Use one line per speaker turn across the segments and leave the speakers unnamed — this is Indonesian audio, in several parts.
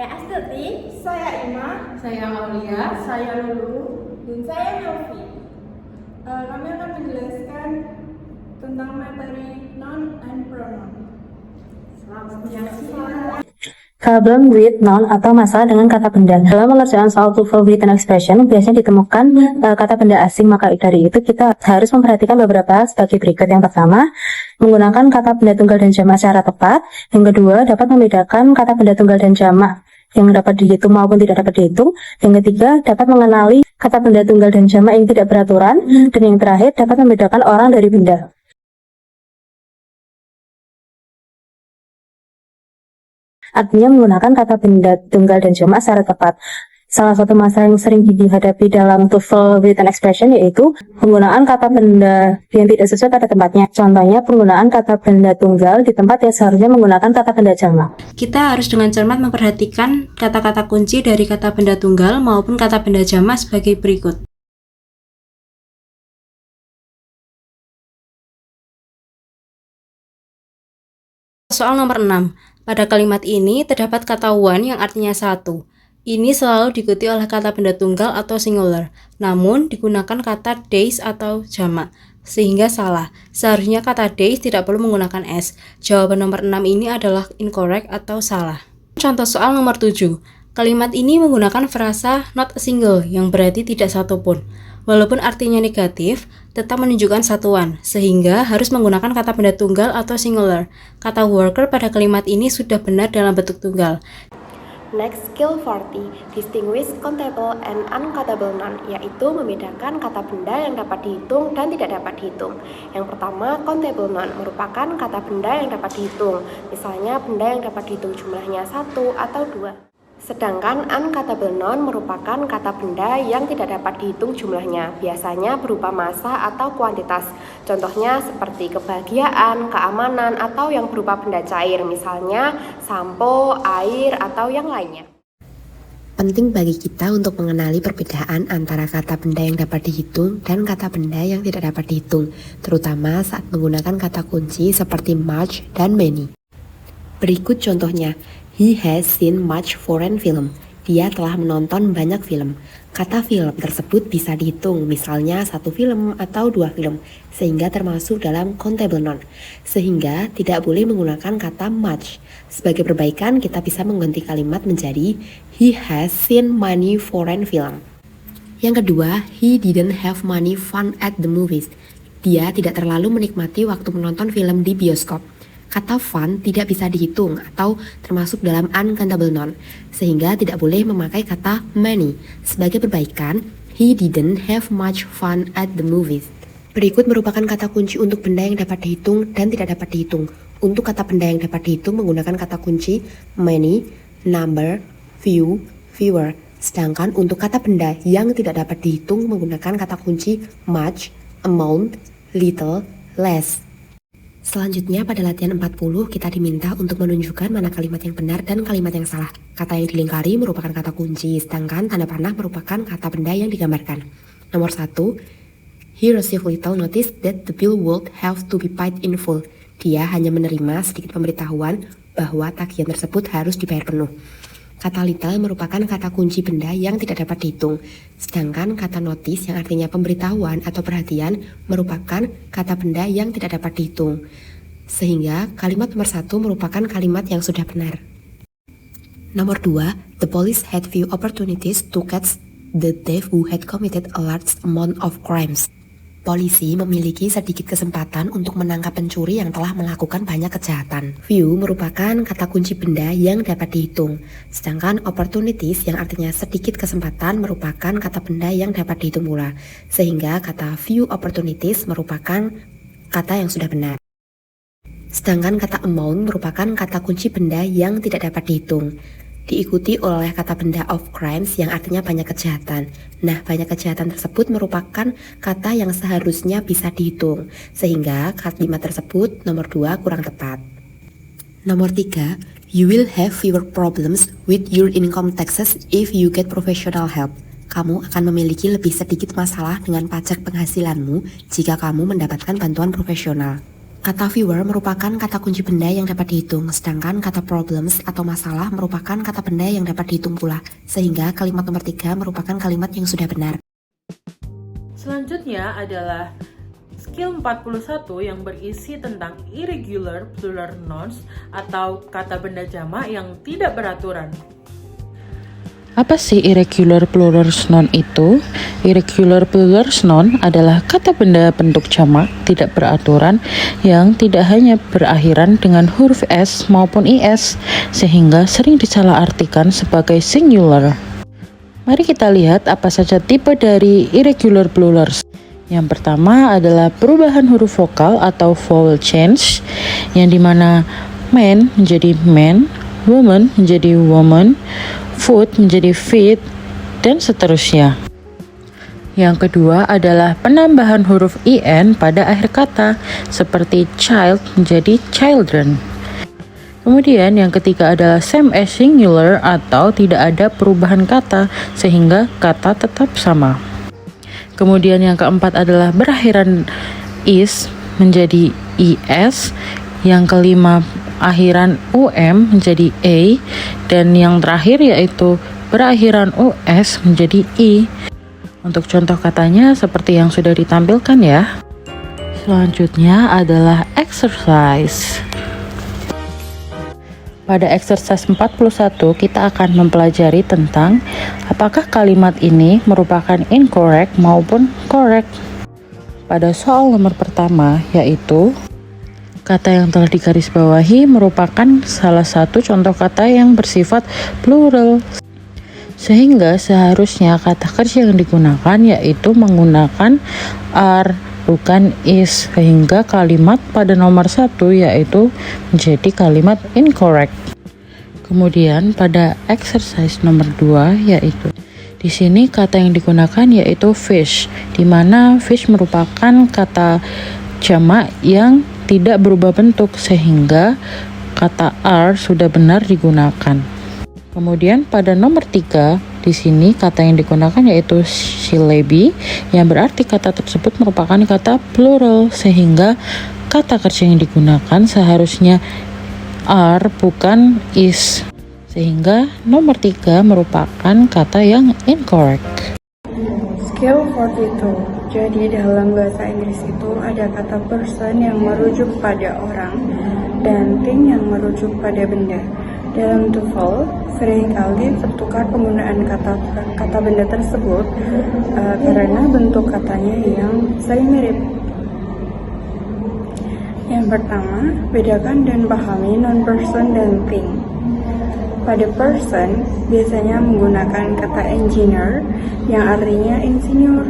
Saya Astuti,
Saya Ima,
Saya Aulia,
saya Lulu,
dan saya Novi.
Kami akan menjelaskan tentang materi noun and pronoun.
selamat siang.
Problem with noun atau masalah dengan kata benda. Dalam pengerjaan soal TOEFL written expression biasanya ditemukan kata benda asing, maka dari itu kita harus memperhatikan beberapa sebagai berikut. Yang pertama, menggunakan kata benda tunggal dan jamak secara tepat. Yang kedua, dapat membedakan kata benda tunggal dan jamak yang dapat dihitung maupun tidak dapat dihitung. Yang ketiga, dapat mengenali kata benda tunggal dan jamak yang tidak beraturan. Dan yang terakhir, dapat membedakan orang dari benda. Artinya menggunakan kata benda tunggal dan jamak secara tepat. Salah satu masalah yang sering dihadapi dalam TOEFL written expression yaitu penggunaan kata benda yang tidak sesuai pada tempatnya. Contohnya penggunaan kata benda tunggal di tempat yang seharusnya menggunakan kata benda jamak.
Kita harus dengan cermat memperhatikan kata-kata kunci dari kata benda tunggal maupun kata benda jamak sebagai berikut. Soal nomor 6. Pada kalimat ini terdapat kata one yang artinya satu. Ini selalu diikuti oleh kata benda tunggal atau singular, namun digunakan kata days atau jamak, sehingga salah. Seharusnya kata days tidak perlu menggunakan s. Jawaban nomor 6 ini adalah incorrect atau salah. Contoh soal nomor 7. Kalimat ini menggunakan frasa not a single yang berarti tidak satu pun. Walaupun artinya negatif, tetap menunjukkan satuan, sehingga harus menggunakan kata benda tunggal atau singular. Kata worker pada kalimat ini sudah benar dalam bentuk tunggal.
Next, skill 40, distinguish countable and uncountable noun, yaitu membedakan kata benda yang dapat dihitung dan tidak dapat dihitung. Yang pertama, countable noun merupakan kata benda yang dapat dihitung, misalnya benda yang dapat dihitung jumlahnya 1 atau 2. Sedangkan uncountable noun merupakan kata benda yang tidak dapat dihitung jumlahnya, biasanya berupa massa atau kuantitas. Contohnya seperti kebahagiaan, keamanan, atau yang berupa benda cair, misalnya sampo, air, atau yang lainnya.
Penting bagi kita untuk mengenali perbedaan antara kata benda yang dapat dihitung dan kata benda yang tidak dapat dihitung, terutama saat menggunakan kata kunci seperti much dan many. Berikut contohnya. He has seen much foreign film. Dia telah menonton banyak film. Kata film tersebut bisa dihitung, misalnya 1 film atau 2 film, sehingga termasuk dalam countable noun. Sehingga tidak boleh menggunakan kata much. Sebagai perbaikan, kita bisa mengganti kalimat menjadi he has seen many foreign film. Yang kedua, he didn't have many fun at the movies. Dia tidak terlalu menikmati waktu menonton film di bioskop. Kata fun tidak bisa dihitung atau termasuk dalam uncountable noun, sehingga tidak boleh memakai kata many. Sebagai perbaikan, he didn't have much fun at the movies. Berikut merupakan kata kunci untuk benda yang dapat dihitung dan tidak dapat dihitung. Untuk kata benda yang dapat dihitung menggunakan kata kunci many, number, few, fewer. Sedangkan untuk kata benda yang tidak dapat dihitung menggunakan kata kunci much, amount, little, less. Selanjutnya pada latihan 40 kita diminta untuk menunjukkan mana kalimat yang benar dan kalimat yang salah. Kata yang dilingkari merupakan kata kunci, sedangkan tanda panah merupakan kata benda yang digambarkan. Nomor 1, he received little notice that the bill would have to be paid in full. Dia hanya menerima sedikit pemberitahuan bahwa tagihan tersebut harus dibayar penuh. Kata little merupakan kata kunci benda yang tidak dapat dihitung, sedangkan kata notice yang artinya pemberitahuan atau perhatian merupakan kata benda yang tidak dapat dihitung. Sehingga kalimat nomor 1 merupakan kalimat yang sudah benar. Nomor 2, the police had few opportunities to catch the thief who had committed a large amount of crimes. Polisi memiliki sedikit kesempatan untuk menangkap pencuri yang telah melakukan banyak kejahatan. Few merupakan kata kunci benda yang dapat dihitung, sedangkan opportunities yang artinya sedikit kesempatan merupakan kata benda yang dapat dihitung pula, sehingga kata few opportunities merupakan kata yang sudah benar. Sedangkan kata amount merupakan kata kunci benda yang tidak dapat dihitung, diikuti oleh kata benda of crimes yang artinya banyak kejahatan. Nah, banyak kejahatan tersebut merupakan kata yang seharusnya bisa dihitung, sehingga kalimat tersebut nomor 2 kurang tepat. Nomor 3, you will have fewer problems with your income taxes if you get professional help. Kamu akan memiliki lebih sedikit masalah dengan pajak penghasilanmu jika kamu mendapatkan bantuan profesional. Kata viewer merupakan kata kunci benda yang dapat dihitung, sedangkan kata problems atau masalah merupakan kata benda yang dapat dihitung pula, sehingga kalimat nomor 3 merupakan kalimat yang sudah benar.
Selanjutnya adalah skill 41 yang berisi tentang irregular plural nouns atau kata benda jamak yang tidak beraturan.
Apa sih irregular plural noun itu? Irregular plural noun adalah kata benda bentuk jamak tidak beraturan yang tidak hanya berakhiran dengan huruf S maupun IS, sehingga sering disalahartikan sebagai singular. Mari kita lihat apa saja tipe dari irregular plurals. Yang pertama adalah perubahan huruf vokal atau vowel change, yang dimana man menjadi man, woman menjadi woman, food menjadi feed, dan seterusnya. Yang kedua adalah penambahan huruf IN pada akhir kata, seperti child menjadi children. Kemudian yang ketiga adalah same as singular atau tidak ada perubahan kata, sehingga kata tetap sama. Kemudian yang keempat adalah berakhiran is menjadi is. Yang kelima akhiran UM menjadi A, dan yang terakhir yaitu berakhiran US menjadi I. Untuk contoh katanya seperti yang sudah ditampilkan ya. Selanjutnya adalah exercise. Pada exercise 41 kita akan mempelajari tentang apakah kalimat ini merupakan incorrect maupun correct. Pada soal nomor pertama yaitu kata yang telah digarisbawahi merupakan salah satu contoh kata yang bersifat plural, sehingga seharusnya kata kerja yang digunakan yaitu menggunakan are bukan is, sehingga kalimat pada nomor 1 yaitu menjadi kalimat incorrect. Kemudian pada exercise nomor 2 yaitu di sini kata yang digunakan yaitu fish, di mana fish merupakan kata jamak yang tidak berubah bentuk, sehingga kata are sudah benar digunakan. Kemudian pada nomor 3 di sini kata yang digunakan yaitu syllabi, yang berarti kata tersebut merupakan kata plural, sehingga kata kerja yang digunakan seharusnya are bukan is, sehingga nomor 3 merupakan kata yang incorrect.
Skill 42. Jadi dalam bahasa Inggris itu ada kata person yang merujuk pada orang dan thing yang merujuk pada benda. Dalam TOEFL seringkali tertukar penggunaan kata benda tersebut karena bentuk katanya yang sering mirip. Yang pertama, bedakan dan pahami non-person dan thing. Pada person biasanya menggunakan kata engineer yang artinya insinyur,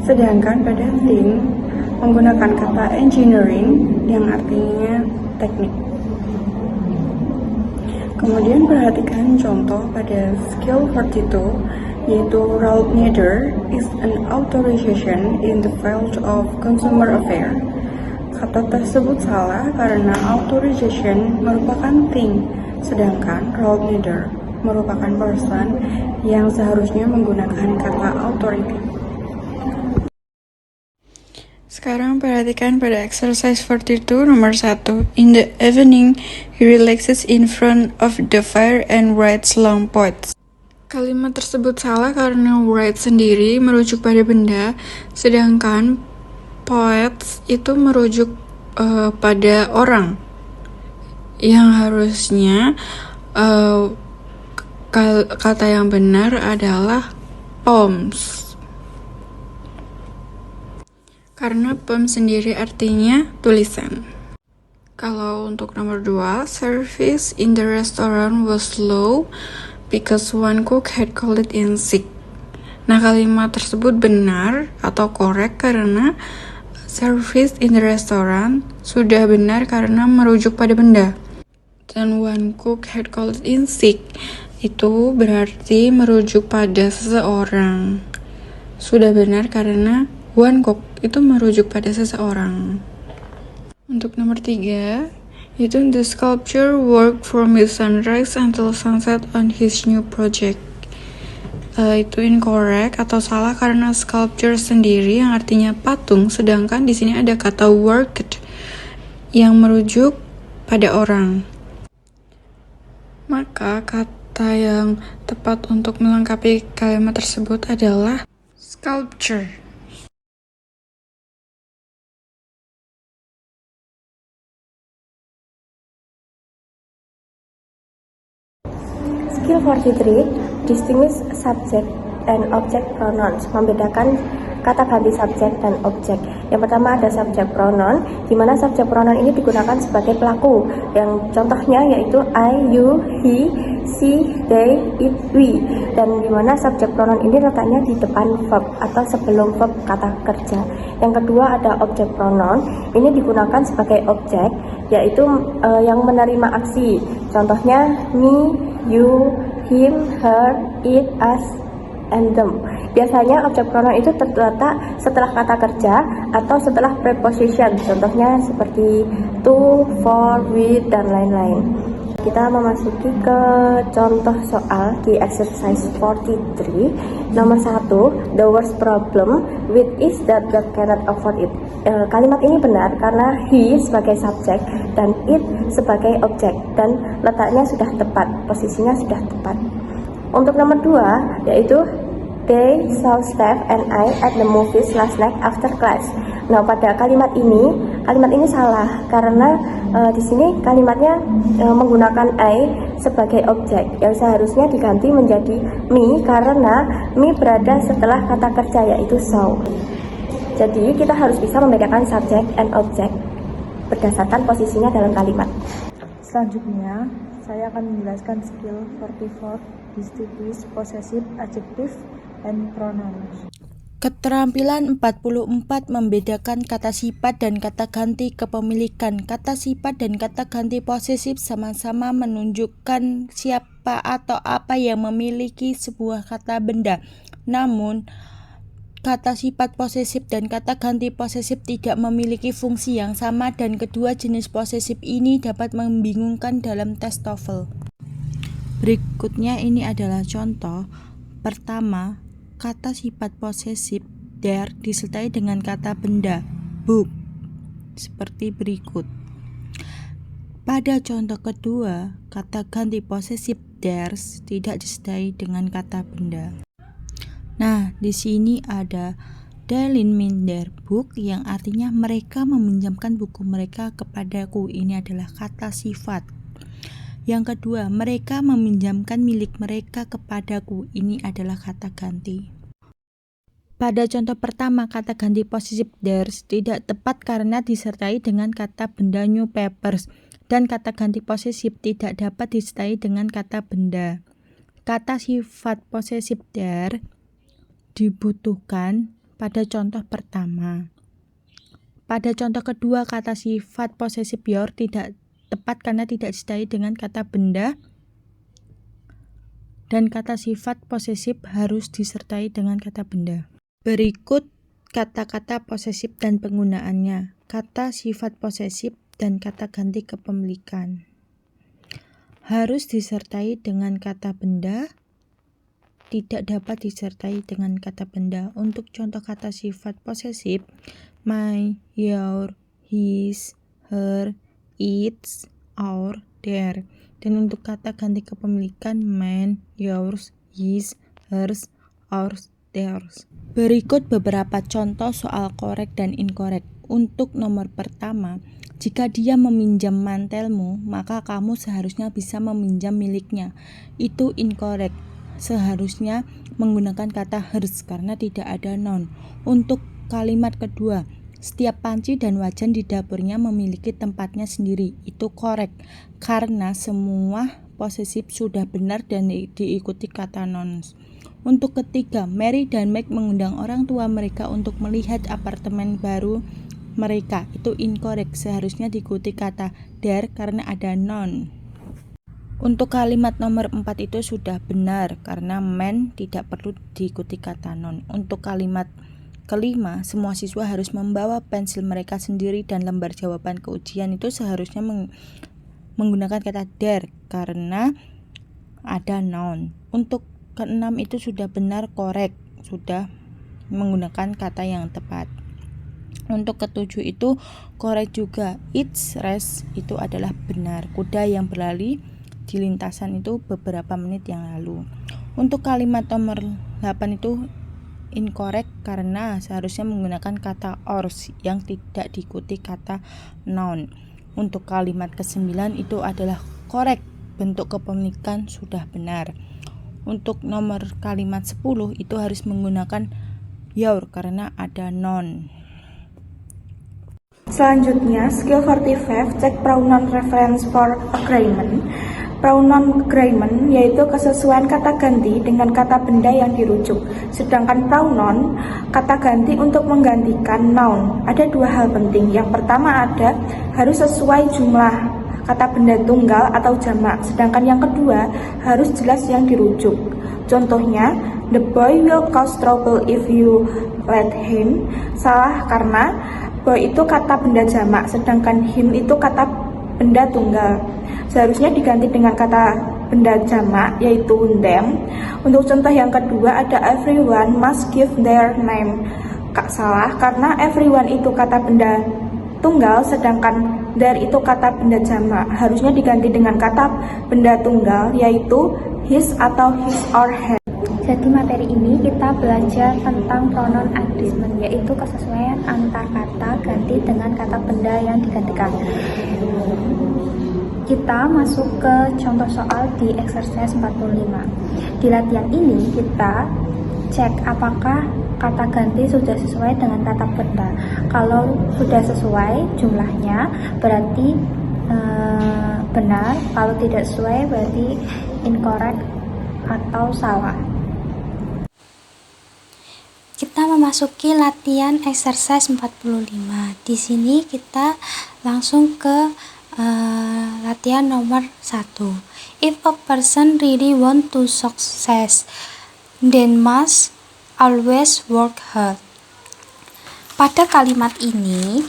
sedangkan pada thing menggunakan kata engineering yang artinya teknik. Kemudian perhatikan contoh pada skill 42, yaitu route neither is an authorization in the field of consumer affair. Kata tersebut salah karena authorization merupakan thing, sedangkan route neither merupakan person yang seharusnya menggunakan kata authority. Sekarang perhatikan pada exercise 42 nomor 1. In the evening, he relaxes in front of the fire and writes long poets. Kalimat tersebut salah karena write sendiri merujuk pada benda, sedangkan poets itu merujuk pada orang. Yang harusnya kata yang benar adalah poems. Karena poem sendiri artinya tulisan. Kalau untuk nomor 2, service in the restaurant was slow because one cook had called in sick. Nah, kalimat tersebut benar atau correct karena service in the restaurant sudah benar karena merujuk pada benda. Dan one cook had called in sick itu berarti merujuk pada seseorang. Sudah benar karena one cook itu merujuk pada seseorang. Untuk nomor 3, yaitu the sculptor worked from the sunrise until sunset on his new project. Itu incorrect atau salah karena sculpture sendiri yang artinya patung, sedangkan di sini ada kata worked yang merujuk pada orang. Maka kata yang tepat untuk melengkapi kalimat tersebut adalah sculpture.
Skill 43, distinguish subject and object pronouns, membedakan kata ganti subjek dan objek. Yang pertama ada subject pronoun, di mana subject pronoun ini digunakan sebagai pelaku. Yang contohnya yaitu I, you, he, she, they, it, we. Dan di mana subject pronoun ini letaknya di depan verb atau sebelum verb kata kerja. Yang kedua ada object pronoun, ini digunakan sebagai objek, yaitu yang menerima aksi. Contohnya me, you, him, her, it, us, and them. Biasanya objek pronoun itu terletak setelah kata kerja atau setelah preposition. Contohnya seperti to, for, with, dan lain-lain. Kita memasuki ke contoh soal di exercise 43. Nomor 1, the worst problem with is that God cannot afford it. Kalimat ini benar karena he sebagai subjek dan it sebagai objek, dan letaknya sudah tepat, posisinya sudah tepat. Untuk nomor 2 yaitu they saw Steph and I at the movies last night after class. Nah, pada kalimat ini salah karena di sini kalimatnya menggunakan I sebagai objek yang seharusnya diganti menjadi me karena me berada setelah kata kerja yaitu saw. Jadi kita harus bisa membedakan subject and object berdasarkan posisinya dalam kalimat.
Selanjutnya, saya akan menjelaskan skill 44, distinguish possessive adjective and pronouns.
Keterampilan 44 membedakan kata sifat dan kata ganti kepemilikan. Kata sifat dan kata ganti posesif sama-sama menunjukkan siapa atau apa yang memiliki sebuah kata benda. Namun, kata sifat posesif dan kata ganti posesif tidak memiliki fungsi yang sama, dan kedua jenis posesif ini dapat membingungkan dalam tes TOEFL. Berikutnya ini adalah contoh. Pertama, kata sifat posesif there disertai dengan kata benda book seperti berikut. Pada contoh kedua, kata ganti posesif theirs tidak disertai dengan kata benda. Nah, di sini ada they lend me their book yang artinya mereka meminjamkan buku mereka kepadaku. Ini adalah kata sifat. Yang kedua, mereka meminjamkan milik mereka kepadaku. Ini adalah kata ganti. Pada contoh pertama, kata ganti posesif theirs tidak tepat karena disertai dengan kata benda new papers, dan kata ganti posesif tidak dapat disertai dengan kata benda. Kata sifat posesif there dibutuhkan pada contoh pertama. Pada contoh kedua, kata sifat posesif your tidak tepat karena tidak disertai dengan kata benda, dan kata sifat posesif harus disertai dengan kata benda. Berikut kata-kata posesif dan penggunaannya. Kata sifat posesif dan kata ganti kepemilikan harus disertai dengan kata benda, tidak dapat disertai dengan kata benda. Untuk contoh kata sifat posesif, my, your, his, her, its, our, their. Dan untuk kata ganti kepemilikan, mine, yours, his, hers, ours, theirs. Berikut beberapa contoh soal correct dan incorrect. Untuk nomor pertama, jika dia meminjam mantelmu, maka kamu seharusnya bisa meminjam miliknya. Itu incorrect. Seharusnya menggunakan kata hers karena tidak ada noun. Untuk kalimat kedua, setiap panci dan wajan di dapurnya memiliki tempatnya sendiri. Itu correct karena semua posesif sudah benar dan diikuti kata nouns. Untuk ketiga, Mary dan Meg mengundang orang tua mereka untuk melihat apartemen baru mereka. Itu incorrect. Seharusnya diikuti kata there karena ada noun. Untuk kalimat nomor 4 itu sudah benar karena man tidak perlu diikuti kata noun. Untuk kalimat kelima, semua siswa harus membawa pensil mereka sendiri dan lembar jawaban ke ujian itu seharusnya menggunakan kata there karena ada noun. Untuk keenam itu sudah benar, correct, sudah menggunakan kata yang tepat. Untuk ketujuh itu correct juga. Its race itu adalah benar. Kuda yang berlari di lintasan itu beberapa menit yang lalu. Untuk kalimat nomor 8 itu incorrect karena seharusnya menggunakan kata ors yang tidak diikuti kata noun. Untuk kalimat ke-9 itu adalah correct, bentuk kepemilikan sudah benar. Untuk nomor kalimat 10 itu harus menggunakan your karena ada noun.
Selanjutnya, skill 45, cek pronoun reference for agreement. Pronoun agreement yaitu kesesuaian kata ganti dengan kata benda yang dirujuk. Sedangkan pronoun, kata ganti untuk menggantikan noun. Ada dua hal penting. Yang pertama harus sesuai jumlah kata benda tunggal atau jamak. Sedangkan yang kedua, harus jelas yang dirujuk. Contohnya, the boy will cause trouble if you let him. Salah karena boy itu kata benda jamak, sedangkan him itu kata benda tunggal. Seharusnya diganti dengan kata benda jamak, yaitu them. Untuk contoh yang kedua ada everyone must give their name. Salah karena everyone itu kata benda tunggal, sedangkan their itu kata benda jamak. Harusnya diganti dengan kata benda tunggal, yaitu his atau his or her.
Jadi materi ini kita belajar tentang pronoun agreement, yaitu kesesuaian antar kata ganti dengan kata benda yang digantikan. Kita masuk ke contoh soal di exercise 45. Di latihan ini kita cek apakah kata ganti sudah sesuai dengan kata benda. Kalau sudah sesuai jumlahnya berarti benar, kalau tidak sesuai berarti incorrect atau salah.
Kita memasuki latihan exercise 45. Di sini kita langsung ke latihan nomor 1. If a person really want to success, then must always work hard. Pada kalimat ini,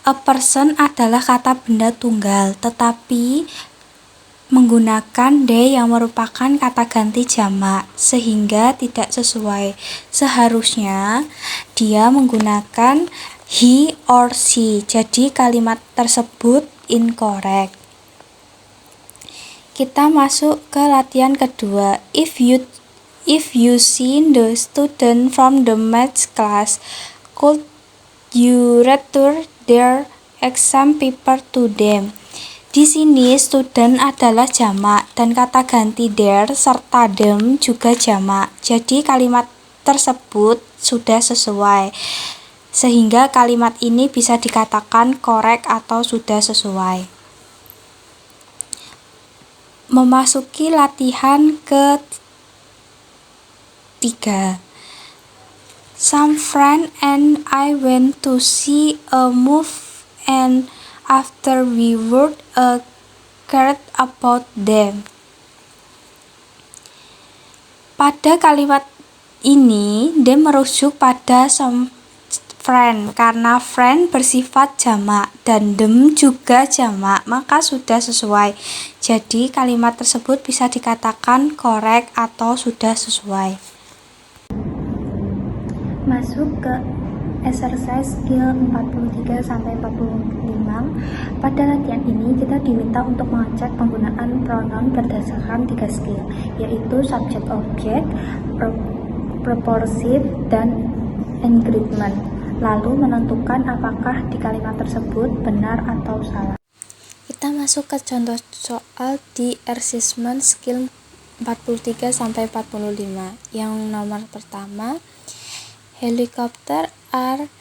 a person adalah kata benda tunggal, tetapi menggunakan they yang merupakan kata ganti jamak, sehingga tidak sesuai. Seharusnya dia menggunakan he or she, jadi kalimat tersebut incorrect. Kita masuk ke latihan kedua. If you see the student from the math class, could you return their exam paper to them? Di sini student adalah jamak dan kata ganti their serta them juga jamak. Jadi kalimat tersebut sudah sesuai. Sehingga kalimat ini bisa dikatakan correct atau sudah sesuai. Memasuki latihan ke-3. Some friend and I went to see a movie and after we wrote a card about them. Pada kalimat ini, them merujuk pada some friend karena friend bersifat jamak dan them juga jamak, maka sudah sesuai. Jadi kalimat tersebut bisa dikatakan correct atau sudah sesuai.
Masuk ke exercise skill 43 sampai 45. Pada latihan ini kita diminta untuk mengecek penggunaan pronoun berdasarkan 3 skill, yaitu subject object, proporsive, dan agreement. Lalu menentukan apakah di kalimat tersebut benar atau salah.
Kita masuk ke contoh soal di assessment skill 43 sampai 45. Yang nomor pertama, helicopter are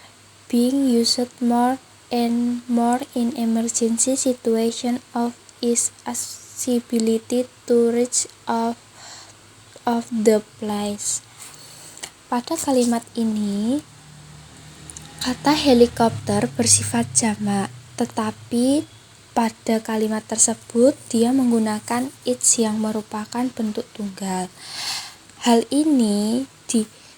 being used more and more in emergency situation of its ability to reach of the place. Pada kalimat ini, kata helikopter bersifat jamak, tetapi pada kalimat tersebut dia menggunakan its yang merupakan bentuk tunggal. Hal ini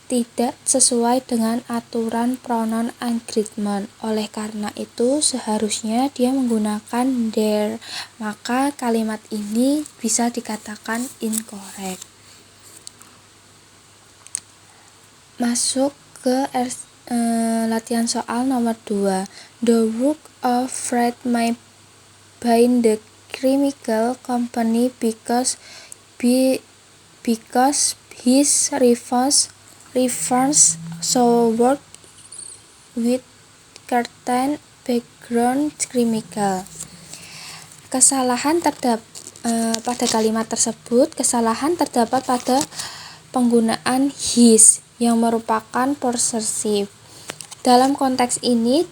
tidak sesuai dengan aturan pronoun agreement. Oleh karena itu, seharusnya dia menggunakan their, maka kalimat ini bisa dikatakan incorrect. Masuk ke Latihan soal nomor 2. The work of Fred may bind the chemical company because his reference so work with certain background chemical. Kesalahan pada kalimat tersebut, kesalahan terdapat pada penggunaan his yang merupakan possessive. Dalam konteks ini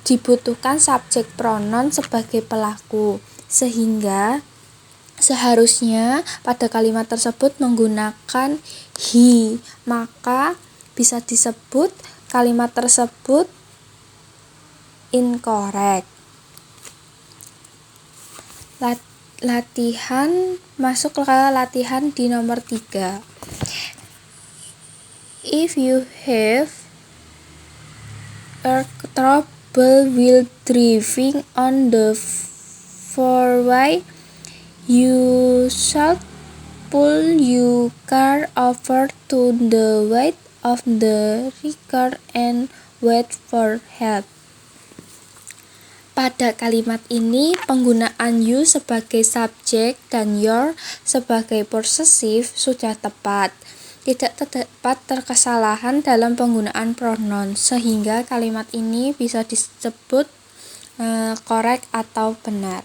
dibutuhkan subjek pronoun sebagai pelaku, sehingga seharusnya pada kalimat tersebut menggunakan he, maka bisa disebut kalimat tersebut incorrect. Masuk ke latihan di nomor 3. If you have trouble while driving on the freeway, you should pull your car over to the right of the car and wait for help. Pada kalimat ini, penggunaan you sebagai subjek dan your sebagai possessive sudah tepat. Tidak terdapat kesalahan dalam penggunaan pronoun, sehingga kalimat ini bisa disebut correct atau benar.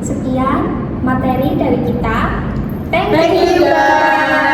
Sekian materi dari kita.
Thank you guys.